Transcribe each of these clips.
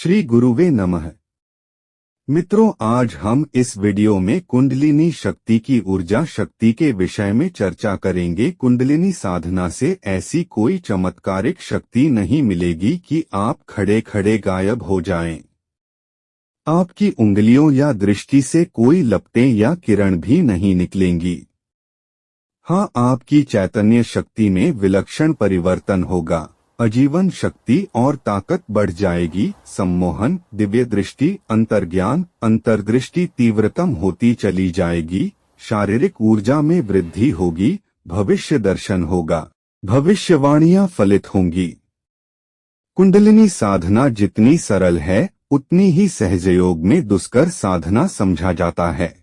श्री गुरुवे नमः। मित्रों, आज हम इस वीडियो में कुंडलिनी शक्ति की ऊर्जा शक्ति के विषय में चर्चा करेंगे। कुंडलिनी साधना से ऐसी कोई चमत्कारिक शक्ति नहीं मिलेगी कि आप खड़े खड़े गायब हो जाएं। आपकी उंगलियों या दृष्टि से कोई लपटें या किरण भी नहीं निकलेंगी। हाँ, आपकी चैतन्य शक्ति में विलक्षण परिवर्तन होगा। आजीवन शक्ति और ताकत बढ़ जाएगी। सम्मोहन, दिव्य दृष्टि, अंतर्ज्ञान, अंतर्दृष्टि तीव्रतम होती चली जाएगी। शारीरिक ऊर्जा में वृद्धि होगी। भविष्य दर्शन होगा। भविष्यवाणियां फलित होंगी। कुंडलिनी साधना जितनी सरल है उतनी ही सहजयोग में दुष्कर साधना समझा जाता है।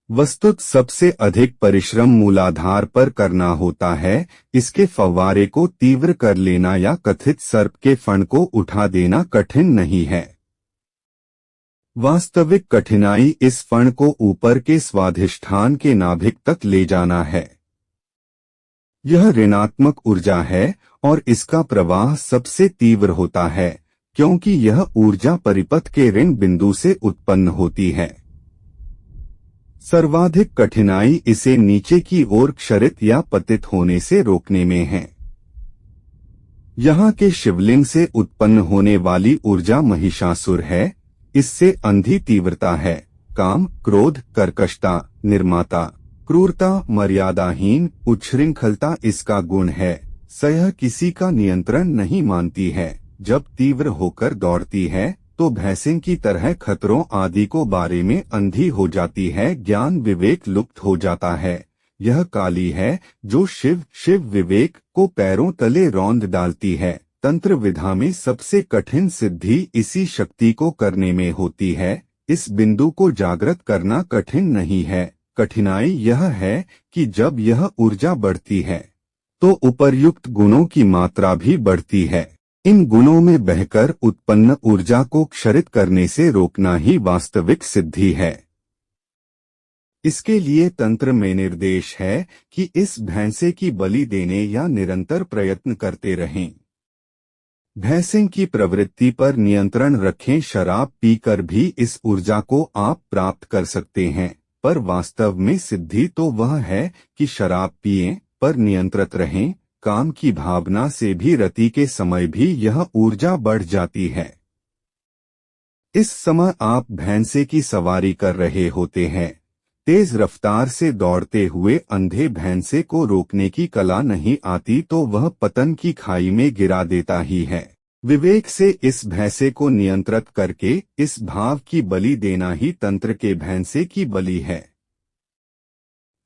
वस्तुत सबसे अधिक परिश्रम मूलाधार पर करना होता है। इसके फव्वारे को तीव्र कर लेना या कथित सर्प के फण को उठा देना कठिन नहीं है। वास्तविक कठिनाई इस फण को ऊपर के स्वाधिष्ठान के नाभिक तक ले जाना है। यह ऋणात्मक ऊर्जा है और इसका प्रवाह सबसे तीव्र होता है, क्योंकि यह ऊर्जा परिपथ के ऋण बिंदु से उत्पन्न होती है। सर्वाधिक कठिनाई इसे नीचे की ओर क्षरित या पतित होने से रोकने में है। यहाँ के शिवलिंग से उत्पन्न होने वाली ऊर्जा महिषासुर है। इससे अंधी तीव्रता है। काम, क्रोध, कर्कशता, निर्माता, क्रूरता, मर्यादाहीन, उच्छृंखलता इसका गुण है। यह किसी का नियंत्रण नहीं मानती है। जब तीव्र होकर दौड़ती है तो भैंसे की तरह खतरों आदि को बारे में अंधी हो जाती है। ज्ञान विवेक लुप्त हो जाता है। यह काली है जो शिव विवेक को पैरों तले रौंद डालती है। तंत्र विधा में सबसे कठिन सिद्धि इसी शक्ति को करने में होती है। इस बिंदु को जागृत करना कठिन नहीं है। कठिनाई यह है कि जब यह ऊर्जा बढ़ती है तो उपर्युक्त गुणों की मात्रा भी बढ़ती है। इन गुणों में बहकर उत्पन्न ऊर्जा को क्षरित करने से रोकना ही वास्तविक सिद्धि है। इसके लिए तंत्र में निर्देश है कि इस भैंसे की बलि देने या निरंतर प्रयत्न करते रहें। भैंसे की प्रवृत्ति पर नियंत्रण रखें। शराब पीकर भी इस ऊर्जा को आप प्राप्त कर सकते हैं, पर वास्तव में सिद्धि तो वह है कि शराब पिएं पर नियंत्रित रहें। काम की भावना से भी रति के समय भी यह ऊर्जा बढ़ जाती है। इस समय आप भैंसे की सवारी कर रहे होते हैं। तेज रफ्तार से दौड़ते हुए अंधे भैंसे को रोकने की कला नहीं आती तो वह पतन की खाई में गिरा देता ही है। विवेक से इस भैंसे को नियंत्रित करके इस भाव की बलि देना ही तंत्र के भैंसे की बलि है।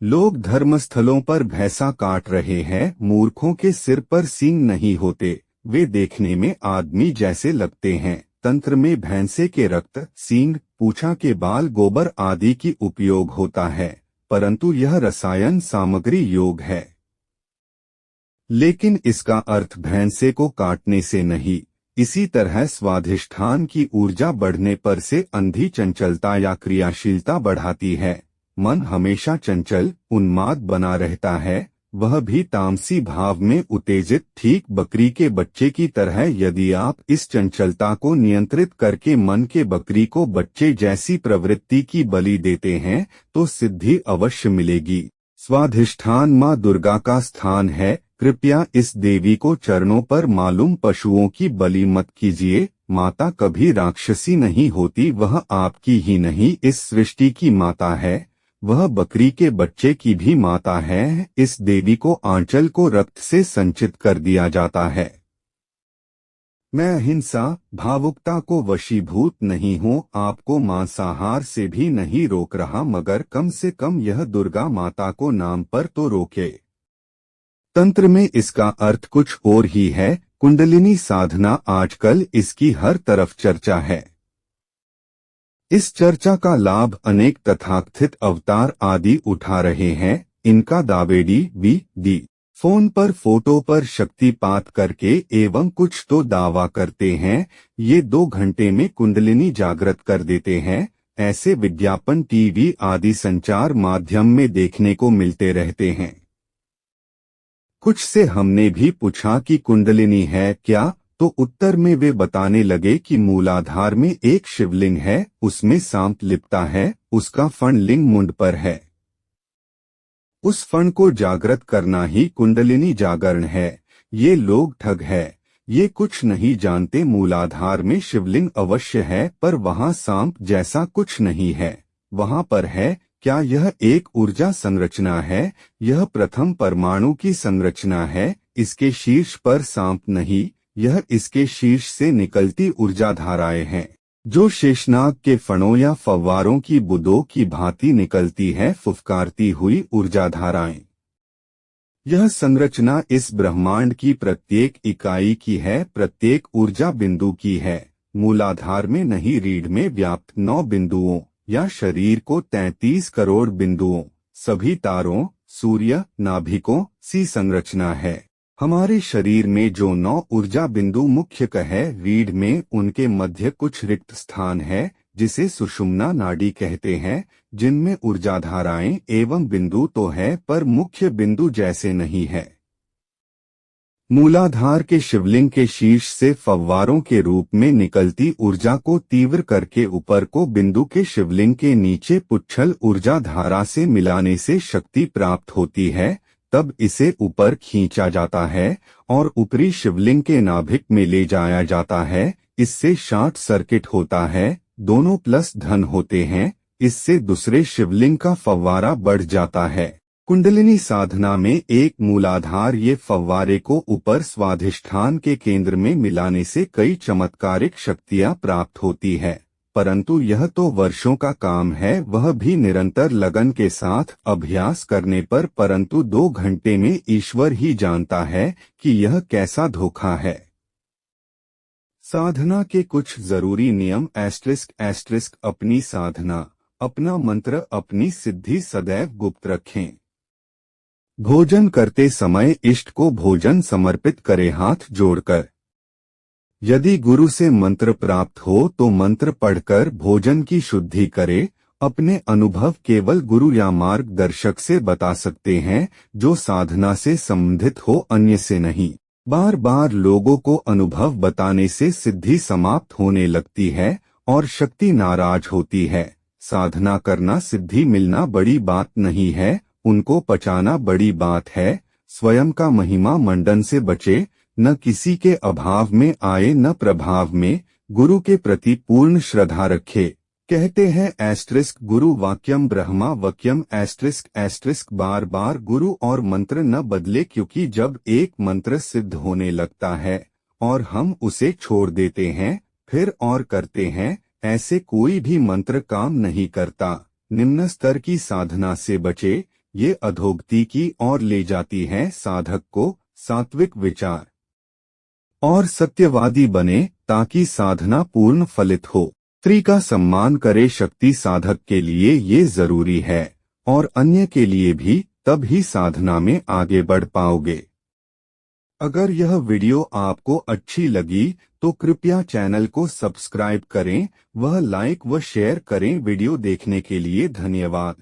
लोग धर्मस्थलों पर भैंसा काट रहे हैं। मूर्खों के सिर पर सींग नहीं होते। वे देखने में आदमी जैसे लगते हैं। तंत्र में भैंसे के रक्त, सींग, पूंछा के बाल, गोबर आदि की उपयोग होता है, परंतु यह रसायन सामग्री योग है। लेकिन इसका अर्थ भैंसे को काटने से नहीं। इसी तरह स्वाधिष्ठान की ऊर्जा बढ़ने पर से अंधी चंचलता या क्रियाशीलता बढ़ाती है। मन हमेशा चंचल, उन्माद बना रहता है, वह भी तामसी भाव में उत्तेजित, ठीक बकरी के बच्चे की तरह। यदि आप इस चंचलता को नियंत्रित करके मन के बकरी को बच्चे जैसी प्रवृत्ति की बलि देते हैं तो सिद्धि अवश्य मिलेगी। स्वाधिष्ठान माँ दुर्गा का स्थान है। कृपया इस देवी को चरणों पर मालूम पशुओं की बलि मत कीजिए। माता कभी राक्षसी नहीं होती। वह आपकी ही नहीं, इस सृष्टि की माता है। वह बकरी के बच्चे की भी माता है। इस देवी को आंचल को रक्त से संचित कर दिया जाता है। मैं अहिंसा, भावुकता को वशीभूत नहीं हूँ। आपको मांसाहार से भी नहीं रोक रहा, मगर कम से कम यह दुर्गा माता को नाम पर तो रोके। तंत्र में इसका अर्थ कुछ और ही है। कुंडलिनी साधना आजकल इसकी हर तरफ चर्चा है। इस चर्चा का लाभ अनेक तथाकथित अवतार आदि उठा रहे हैं। इनका दावेडी वी फोन पर फोटो पर शक्तिपात करके एवं कुछ तो दावा करते हैं। ये 2 घंटे में कुंडलिनी जागृत कर देते हैं। ऐसे विज्ञापन टीवी आदि संचार माध्यम में देखने को मिलते रहते हैं। कुछ से हमने भी पूछा कि कुंडलिनी है क्या, तो उत्तर में वे बताने लगे कि मूलाधार में एक शिवलिंग है, उसमें सांप लिपटा है, उसका फण लिंग मुंड पर है। उस फण को जागृत करना ही कुंडलिनी जागरण है। ये लोग ठग है, ये कुछ नहीं जानते। मूलाधार में शिवलिंग अवश्य है, पर वहाँ सांप जैसा कुछ नहीं है। वहाँ पर है क्या? यह एक ऊर्जा संरचना है, यह प्रथम परमाणु की संरचना है। इसके शीर्ष पर सांप नहीं, यह इसके शीर्ष से निकलती ऊर्जा धाराएं हैं, जो शेषनाग के फणों या फव्वारों की बूंदों की भांति निकलती है, फुफकारती हुई ऊर्जा धाराएं। यह संरचना इस ब्रह्मांड की प्रत्येक इकाई की है, प्रत्येक ऊर्जा बिंदु की है। मूलाधार में नहीं, रीढ़ में व्याप्त 9 बिंदुओं या शरीर को 33 करोड़ बिंदुओं, सभी तारों, सूर्य, नाभिकों सी संरचना है। हमारे शरीर में जो 9 ऊर्जा बिंदु मुख्य है, रीढ़ में उनके मध्य कुछ रिक्त स्थान है, जिसे सुषुम्ना नाड़ी कहते हैं, जिनमें ऊर्जा धाराएं एवं बिंदु तो है, पर मुख्य बिंदु जैसे नहीं है। मूलाधार के शिवलिंग के शीर्ष से फव्वारों के रूप में निकलती ऊर्जा को तीव्र करके ऊपर को बिंदु के शिवलिंग के नीचे पुच्छल ऊर्जा धारा से मिलाने से शक्ति प्राप्त होती है। तब इसे ऊपर खींचा जाता है और ऊपरी शिवलिंग के नाभिक में ले जाया जाता है। इससे शॉर्ट सर्किट होता है, दोनों प्लस धन होते हैं। इससे दूसरे शिवलिंग का फव्वारा बढ़ जाता है। कुंडलिनी साधना में एक मूलाधार ये फव्वारे को ऊपर स्वाधिष्ठान के केंद्र में मिलाने से कई चमत्कारिक शक्तियां प्राप्त होती है, परंतु यह तो वर्षों का काम है, वह भी निरंतर लगन के साथ अभ्यास करने पर। परंतु 2 घंटे में ईश्वर ही जानता है कि यह कैसा धोखा है। साधना के कुछ जरूरी नियम **** अपनी साधना, अपना मंत्र, अपनी सिद्धि सदैव गुप्त रखें। भोजन करते समय इष्ट को भोजन समर्पित करें हाथ जोड़कर। यदि गुरु से मंत्र प्राप्त हो तो मंत्र पढ़कर भोजन की शुद्धि करे। अपने अनुभव केवल गुरु या मार्गदर्शक से बता सकते हैं, जो साधना से संबंधित हो, अन्य से नहीं। बार बार लोगों को अनुभव बताने से सिद्धि समाप्त होने लगती है और शक्ति नाराज होती है। साधना करना, सिद्धि मिलना बड़ी बात नहीं है, उनको पचाना बड़ी बात है। स्वयं का महिमा मंडन से बचे, न किसी के अभाव में आए न प्रभाव में। गुरु के प्रति पूर्ण श्रद्धा रखे। कहते हैं गुरु वाक्यम ब्रह्मा वक्यम ***, बार बार गुरु और मंत्र न बदले, क्योंकि जब एक मंत्र सिद्ध होने लगता है और हम उसे छोड़ देते हैं फिर और करते हैं, ऐसे कोई भी मंत्र काम नहीं करता। निम्न स्तर की साधना से बचे, ये अधोगति की ओर ले जाती है। साधक को सात्विक विचार और सत्यवादी बने, ताकि साधना पूर्ण फलित हो। स्त्री का सम्मान करे, शक्ति साधक के लिए ये जरूरी है और अन्य के लिए भी, तब ही साधना में आगे बढ़ पाओगे। अगर यह वीडियो आपको अच्छी लगी तो कृपया चैनल को सब्सक्राइब करें, वह लाइक व शेयर करें। वीडियो देखने के लिए धन्यवाद।